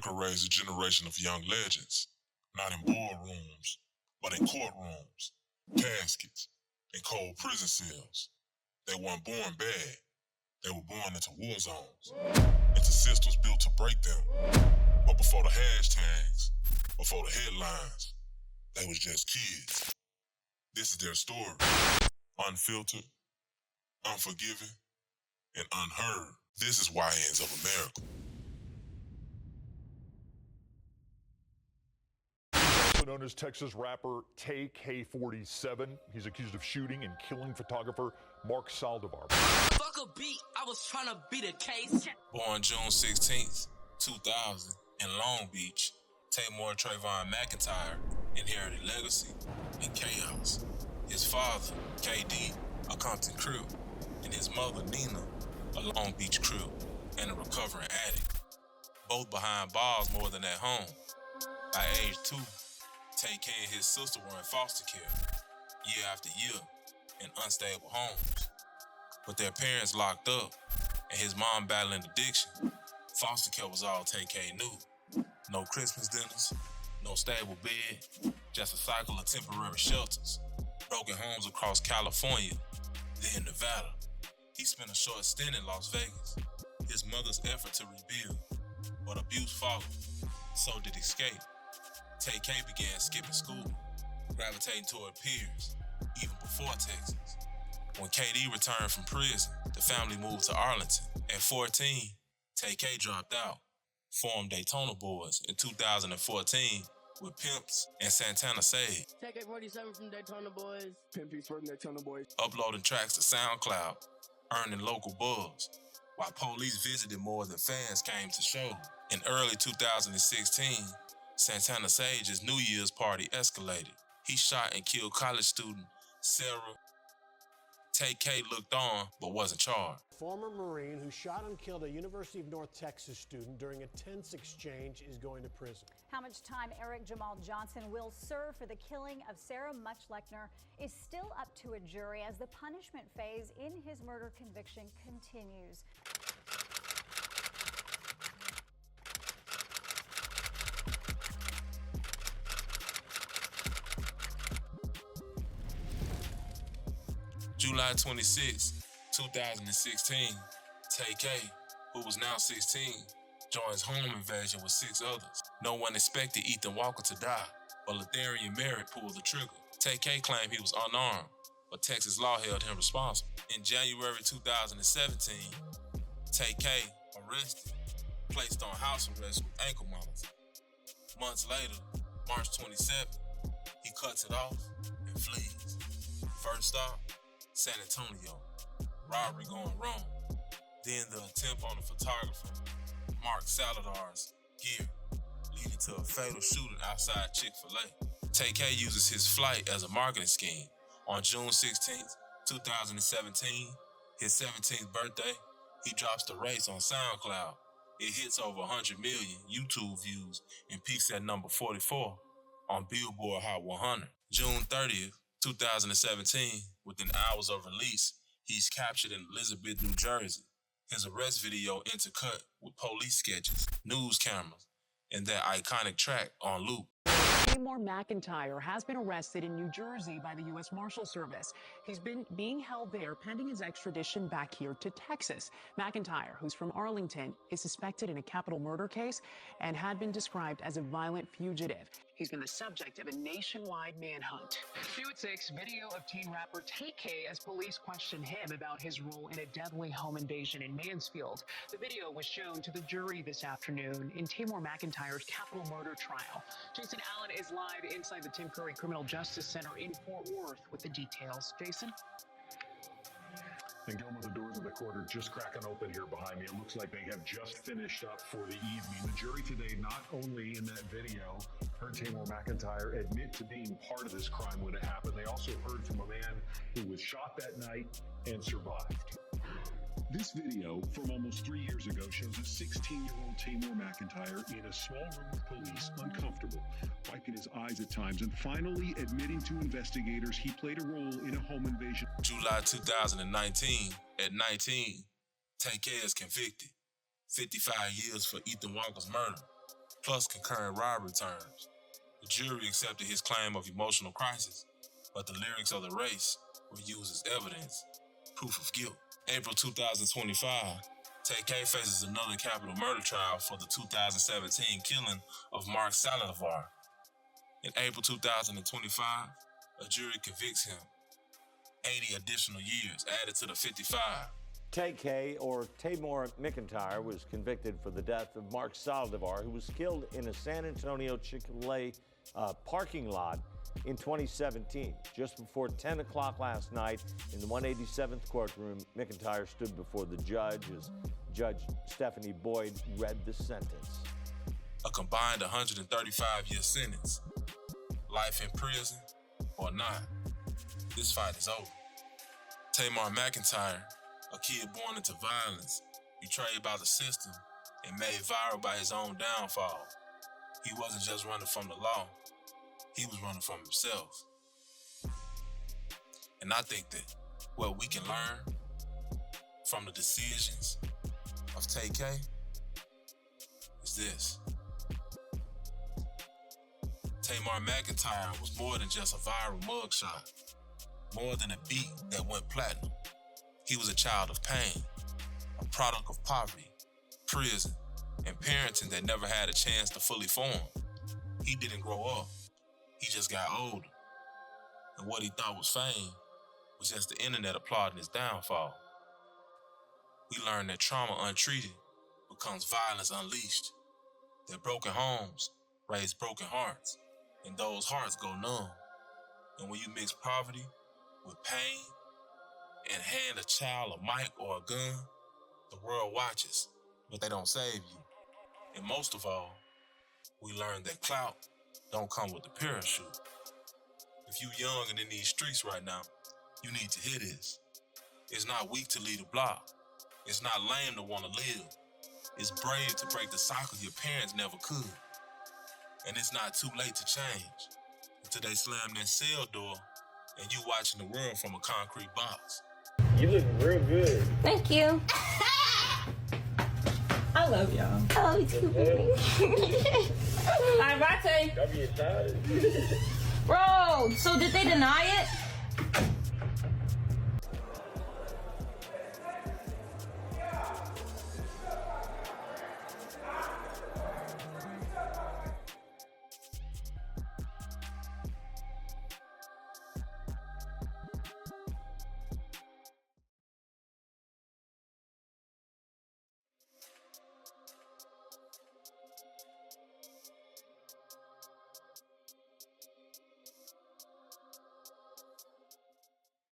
America raised a generation of young legends, not in boardrooms, but in courtrooms, caskets, and cold prison cells. They weren't born bad. They were born into war zones, into systems built to break them. But before the hashtags, before the headlines, they was just kids. This is their story. Unfiltered, unforgiving, and unheard. This is YNs of America. Known as Texas rapper Tay-K 47. He's accused of shooting and killing photographer Mark Saldivar. Fuck a beat, I was trying to beat a case. Born June 16th, 2000, in Long Beach, Taymor Travon McIntyre inherited legacy and chaos. His father, KD, a Compton Crip, and his mother, Nina, a Long Beach Crip and a recovering addict. Both behind bars more than at home. By age 2, Tay-K and his sister were in foster care, year after year, in unstable homes. With their parents locked up and his mom battling addiction, foster care was all Tay-K knew. No Christmas dinners, no stable bed, just a cycle of temporary shelters, broken homes across California, then Nevada. He spent a short stint in Las Vegas, his mother's effort to rebuild, but abuse followed, so did escape. Tay-K began skipping school, gravitating toward peers, even before Texas. When KD returned from prison, the family moved to Arlington. At 14, Tay-K dropped out, formed Daytona Boyz in 2014 with Pimps and Santana Sage. Tay-K 47 from Daytona Boyz. Pimpies from Daytona Boyz. Uploading tracks to SoundCloud, earning local buzz, while police visited more than fans came to show. In early 2016, Santana Sage's New Year's party escalated. He shot and killed college student Sarah. Tay-K looked on, but wasn't charged. Former Marine who shot and killed a University of North Texas student during a tense exchange is going to prison. How much time Eric Jamal Johnson will serve for the killing of Sarah Muchlechner is still up to a jury as the punishment phase in his murder conviction continues. July 26, 2016, Tay-K, who was now 16, joins home invasion with 6 others. No one expected Ethan Walker to die, but Letharian Merritt pulled the trigger. Tay-K claimed he was unarmed, but Texas law held him responsible. In January 2017, Tay-K arrested, placed on house arrest with ankle monitoring. Months later, March 27th, he cuts it off and flees. First stop, San Antonio, robbery going wrong. Then the attempt on the photographer, Mark Saldivar's gear, leading to a fatal shooting outside Chick-fil-A. Tay-K uses his flight as a marketing scheme. On June 16, 2017, his 17th birthday, he drops the race on SoundCloud. It hits over 100 million YouTube views and peaks at number 44 on Billboard Hot 100. June 30th, 2017, within hours of release, he's captured in Elizabeth, New Jersey. His arrest video intercut with police sketches, news cameras, and that iconic track on loop. Taymor McIntyre has been arrested in New Jersey by the U.S. Marshal Service. He's been being held there pending his extradition back here to Texas. McIntyre, who's from Arlington, is suspected in a capital murder case and had been described as a violent fugitive. He's been the subject of a nationwide manhunt. 2 at 6, video of teen rapper Tay-K as police question him about his role in a deadly home invasion in Mansfield. The video was shown to the jury this afternoon in Taymor McIntyre's capital murder trial. Jason Allen is live inside the Tim Curry Criminal Justice Center in Fort Worth with the details. Jason? And Gilmore, the doors of the court are just cracking open here behind me. It looks like they have just finished up for the evening. The jury today, not only in that video, heard Taymor McIntyre admit to being part of this crime when it happened, they also heard from a man who was shot that night and survived. This video from almost 3 years ago shows a 16-year-old Taymor McIntyre in a small room with police, uncomfortable, wiping his eyes at times, and finally admitting to investigators he played a role in a home invasion. July 2019, at 19, Tay-K is convicted. 55 years for Ethan Walker's murder. plus concurrent robbery terms. The jury accepted his claim of emotional crisis, but the lyrics of the race were used as evidence, proof of guilt. April 2025, Tay-K faces another capital murder trial for the 2017 killing of Mark Saldivar. In April 2025, a jury convicts him. 80 additional years added to the 55. Tay-K, or Taymor McIntyre, was convicted for the death of Mark Saldivar, who was killed in a San Antonio Chick-fil-A parking lot in 2017. Just before 10 o'clock last night in the 187th courtroom, McIntyre stood before the judge as Judge Stephanie Boyd read the sentence. A combined 135-year sentence. Life in prison or not. This fight is over. Taymor McIntyre, a kid born into violence, betrayed by the system, and made viral by his own downfall. He wasn't just running from the law, he was running from himself. And I think that what we can learn from the decisions of Tay-K is this. Taymor McIntyre was more than just a viral mugshot, more than a beat that went platinum. He was a child of pain, a product of poverty, prison, and parenting that never had a chance to fully form. He didn't grow up, he just got older. And what he thought was fame was just the internet applauding his downfall. We learned that trauma untreated becomes violence unleashed, that broken homes raise broken hearts, and those hearts go numb. And when you mix poverty with pain and hand a child a mic or a gun, the world watches, but they don't save you. And most of all, we learned that clout don't come with the parachute. If you young and in these streets right now, you need to hear this. It's not weak to lead a block. It's not lame to want to live. It's brave to break the cycle your parents never could. And it's not too late to change until they slam that cell door and you watching the world from a concrete box. You look real good. Thank you. I love y'all. I love you too, baby. All right, bye, Tay. Don't be excited. Bro, so did they deny it?